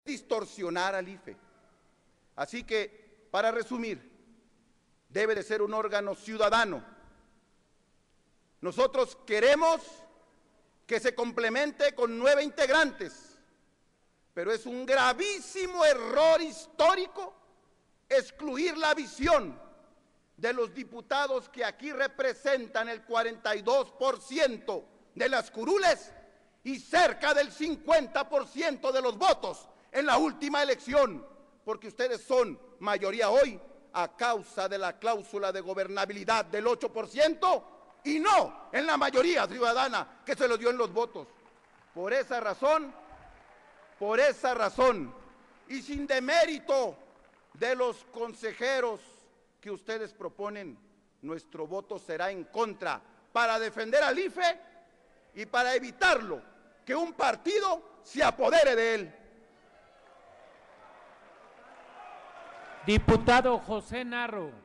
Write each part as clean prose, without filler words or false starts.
distorsionar al IFE. Así que, para resumir, debe de ser un órgano ciudadano. Nosotros queremos que se complemente con 9 integrantes, pero es un gravísimo error histórico excluir la visión de los diputados que aquí representan el 42% de las curules y cerca del 50% de los votos en la última elección, porque ustedes son mayoría hoy a causa de la cláusula de gobernabilidad del 8% y no en la mayoría ciudadana que se lo dio en los votos. Por esa razón, y sin demérito de los consejeros que ustedes proponen, nuestro voto será en contra para defender al IFE y para evitarlo que un partido se apodere de él. Diputado José Narro.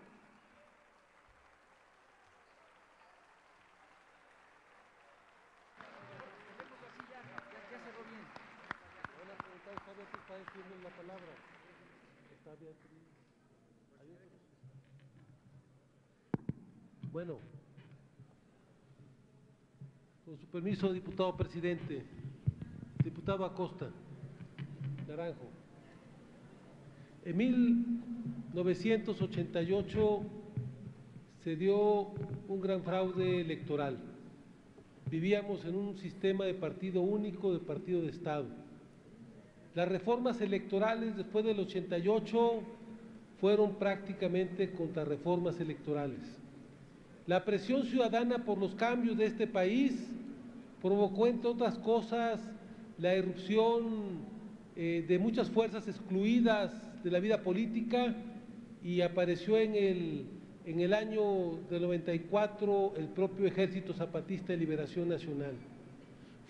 Bueno, con su permiso, diputado presidente, diputado Acosta, Naranjo. En 1988 se dio un gran fraude electoral. Vivíamos en un sistema de partido único, de partido de Estado. Las reformas electorales después del 88 fueron prácticamente contrarreformas electorales. La presión ciudadana por los cambios de este país provocó, entre otras cosas, la irrupción de muchas fuerzas excluidas de la vida política, y apareció en el año del 94 el propio Ejército Zapatista de Liberación Nacional.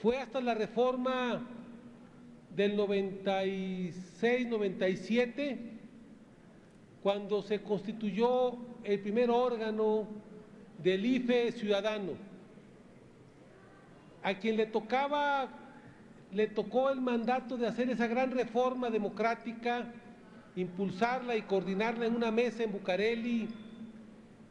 Fue hasta la reforma del 96-97 cuando se constituyó el primer órgano del IFE ciudadano, a quien le tocó el mandato de hacer esa gran reforma democrática, impulsarla y coordinarla en una mesa en Bucareli,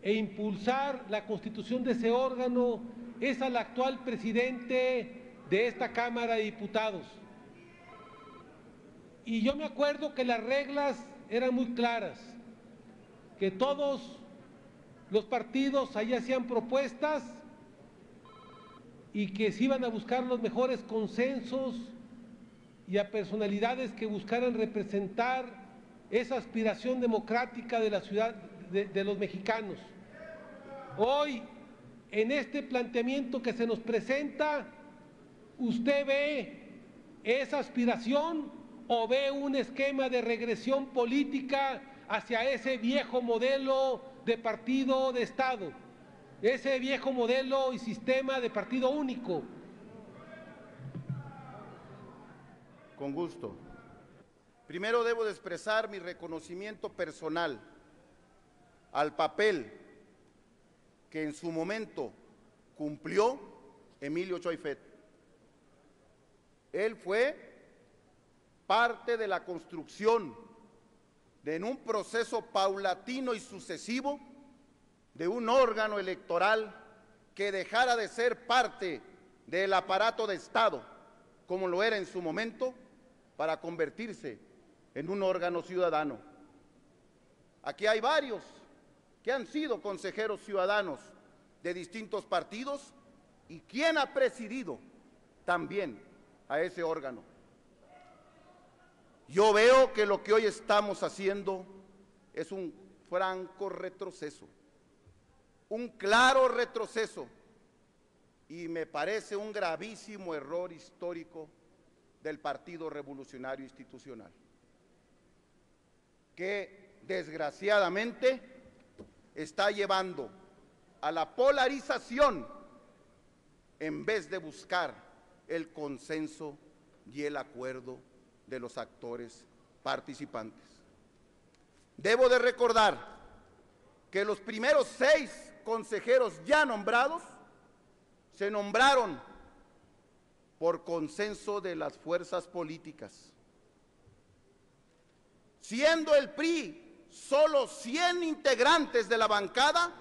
e impulsar la constitución de ese órgano es al actual presidente de esta Cámara de Diputados. Y yo me acuerdo que las reglas eran muy claras, que todos los partidos allí hacían propuestas y que se iban a buscar los mejores consensos y a personalidades que buscaran representar esa aspiración democrática de la ciudad, de los mexicanos. Hoy, en este planteamiento que se nos presenta, ¿usted ve esa aspiración o ve un esquema de regresión política hacia ese viejo modelo de partido de Estado, ese viejo modelo y sistema de partido único? Con gusto. Primero debo de expresar mi reconocimiento personal al papel que en su momento cumplió Emilio Choyfet. Él fue parte de la construcción en un proceso paulatino y sucesivo de un órgano electoral que dejara de ser parte del aparato de Estado, como lo era en su momento, para convertirse en un órgano ciudadano. Aquí hay varios que han sido consejeros ciudadanos de distintos partidos y quien ha presidido también a ese órgano. Yo veo que lo que hoy estamos haciendo es un franco retroceso, un claro retroceso, y me parece un gravísimo error histórico del Partido Revolucionario Institucional, que desgraciadamente está llevando a la polarización en vez de buscar el consenso y el acuerdo de los actores participantes. Debo de recordar que los primeros 6 consejeros ya nombrados se nombraron por consenso de las fuerzas políticas. siendo el PRI solo 100 integrantes de la bancada,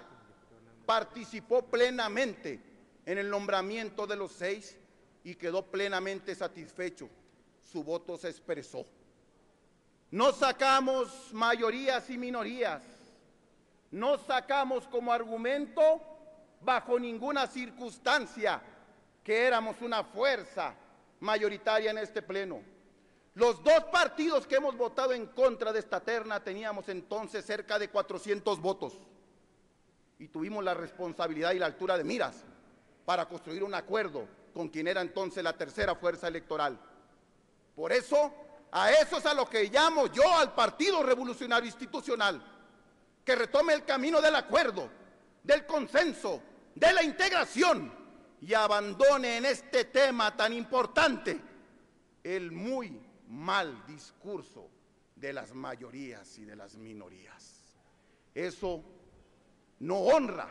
participó plenamente en el nombramiento de los 6 y quedó plenamente satisfecho. Su voto se expresó. No sacamos mayorías y minorías, no sacamos como argumento bajo ninguna circunstancia que éramos una fuerza mayoritaria en este pleno. Los 2 partidos que hemos votado en contra de esta terna teníamos entonces cerca de 400 votos y tuvimos la responsabilidad y la altura de miras para construir un acuerdo con quien era entonces la tercera fuerza electoral. Por eso, a eso es a lo que llamo yo al Partido Revolucionario Institucional, que retome el camino del acuerdo, del consenso, de la integración y abandone en este tema tan importante el muy mal discurso de las mayorías y de las minorías. Eso no honra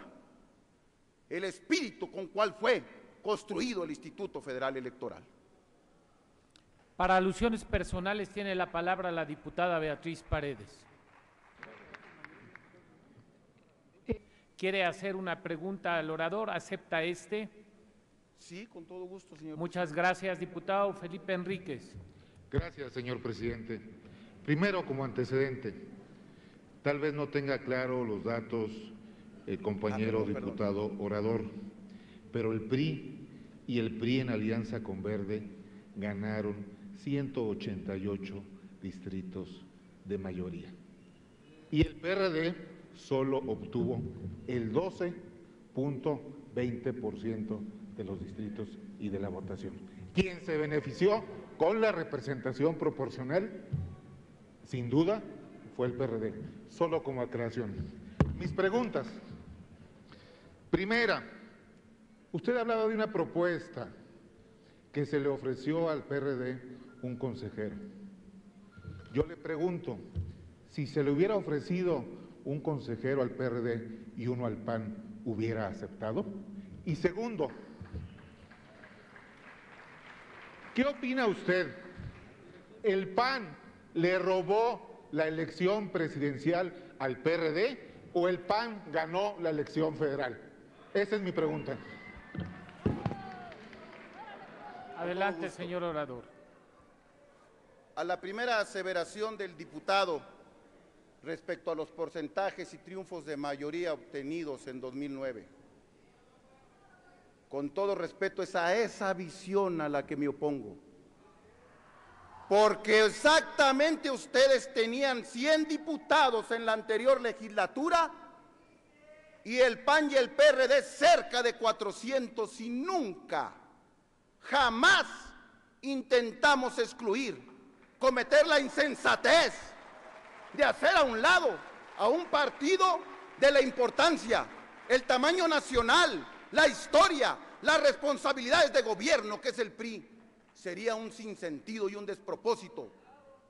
el espíritu con cual fue construido el Instituto Federal Electoral. Para alusiones personales tiene la palabra la diputada Beatriz Paredes. ¿Quiere hacer una pregunta al orador? ¿Acepta este? Sí, con todo gusto, señor. Muchas gracias, diputado Felipe Enríquez. Gracias, señor presidente. Primero, como antecedente, tal vez no tenga claro los datos el compañero diputado orador, pero el PRI y el PRI en alianza con Verde ganaron 188 distritos de mayoría. Y el PRD solo obtuvo el 12.20% de los distritos y de la votación. ¿Quién se benefició con la representación proporcional? Sin duda fue el PRD, solo como aclaración. Mis preguntas. Primera, usted hablaba de una propuesta que se le ofreció al PRD un consejero. Yo le pregunto, si se le hubiera ofrecido un consejero al PRD y uno al PAN, ¿hubiera aceptado? Y segundo, ¿qué opina usted? ¿El PAN le robó la elección presidencial al PRD o el PAN ganó la elección federal? Esa es mi pregunta. Adelante, señor orador. A la primera aseveración del diputado respecto a los porcentajes y triunfos de mayoría obtenidos en 2009, con todo respeto, es a esa visión a la que me opongo. Porque exactamente ustedes tenían 100 diputados en la anterior legislatura y el PAN y el PRD cerca de 400 y nunca, jamás intentamos excluir, cometer la insensatez de hacer a un lado a un partido de la importancia, el tamaño nacional, la historia, las responsabilidades de gobierno que es el PRI. Sería un sinsentido y un despropósito.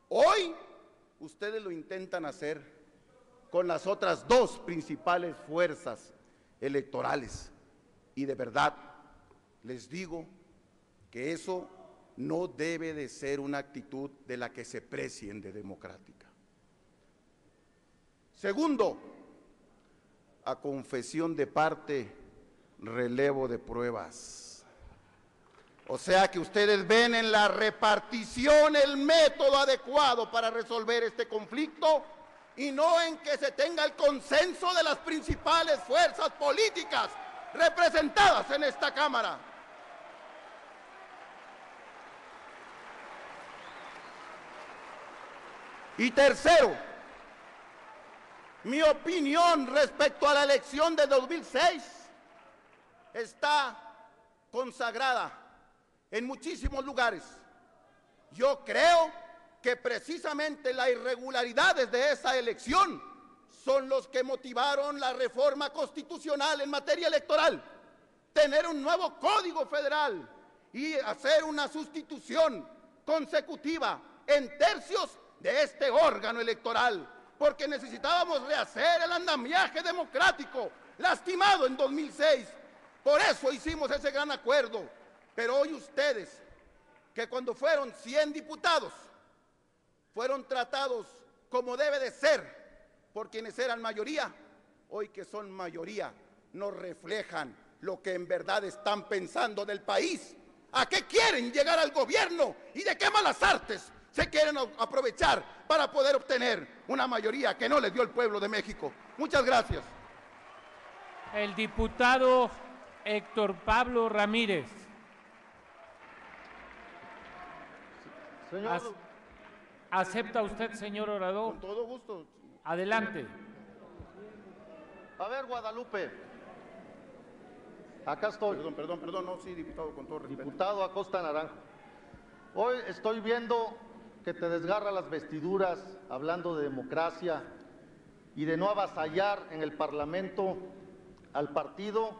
Hoy ustedes lo intentan hacer con las otras 2 principales fuerzas electorales y de verdad les digo que eso no debe de ser una actitud de la que se precien de democrática. Segundo, a confesión de parte, relevo de pruebas. O sea que ustedes ven en la repartición el método adecuado para resolver este conflicto y no en que se tenga el consenso de las principales fuerzas políticas representadas en esta Cámara. Y tercero, mi opinión respecto a la elección de 2006 está consagrada en muchísimos lugares. Yo creo que precisamente las irregularidades de esa elección son los que motivaron la reforma constitucional en materia electoral, tener un nuevo código federal y hacer una sustitución consecutiva en tercios de este órgano electoral, porque necesitábamos rehacer el andamiaje democrático lastimado en 2006. Por eso hicimos ese gran acuerdo. Pero hoy ustedes, que cuando fueron 100 diputados, fueron tratados como debe de ser por quienes eran mayoría, hoy que son mayoría, no reflejan lo que en verdad están pensando del país. ¿A qué quieren llegar al gobierno y de qué malas artes se quieren aprovechar para poder obtener una mayoría que no les dio el pueblo de México? Muchas gracias. El diputado Héctor Pablo Ramírez. Señor, ¿Acepta usted, señor orador? Con todo gusto. Adelante. a ver, Guadalupe, acá estoy. Perdón, no, sí, diputado, con todo respeto. Diputado Acosta Naranjo, hoy estoy viendo que te desgarra las vestiduras hablando de democracia y de no avasallar en el Parlamento al partido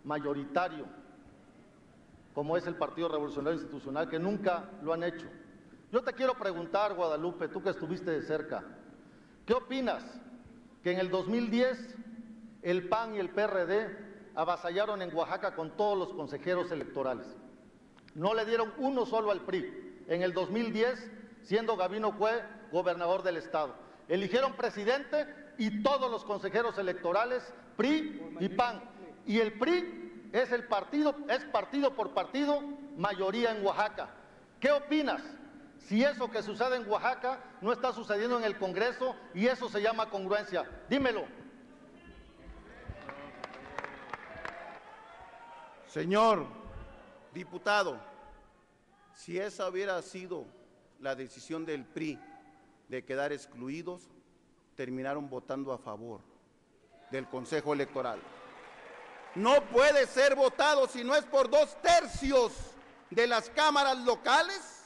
mayoritario, como es el Partido Revolucionario Institucional, que nunca lo han hecho. Yo te quiero preguntar, Guadalupe, tú que estuviste de cerca, ¿qué opinas que en el 2010 el PAN y el PRD avasallaron en Oaxaca con todos los consejeros electorales? No le dieron uno solo al PRI. En el 2010, siendo Gabino Cue gobernador del estado, eligieron presidente y todos los consejeros electorales PRI y PAN. Y el PRI es partido por partido mayoría en Oaxaca. ¿Qué opinas? Si eso que sucede en Oaxaca no está sucediendo en el Congreso y eso se llama congruencia. Dímelo. Señor diputado, si esa hubiera sido la decisión del PRI de quedar excluidos, terminaron votando a favor del Consejo Electoral. No puede ser votado si no es por 2/3 de las cámaras locales,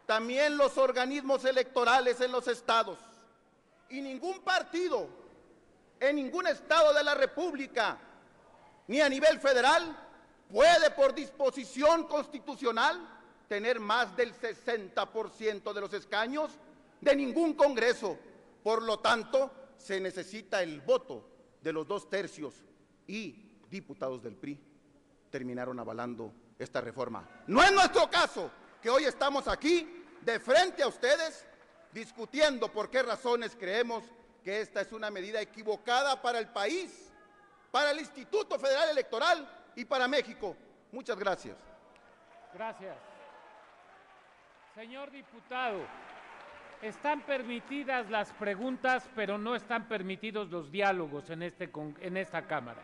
también los organismos electorales en los estados. Y ningún partido en ningún estado de la República, ni a nivel federal, puede por disposición constitucional tener más del 60% de los escaños de ningún Congreso. Por lo tanto, se necesita el voto de los 2/3 y diputados del PRI terminaron avalando esta reforma. No es nuestro caso, que hoy estamos aquí de frente a ustedes discutiendo por qué razones creemos que esta es una medida equivocada para el país, para el Instituto Federal Electoral y para México. Muchas gracias. Gracias. Señor diputado, están permitidas las preguntas, pero no están permitidos los diálogos en esta Cámara.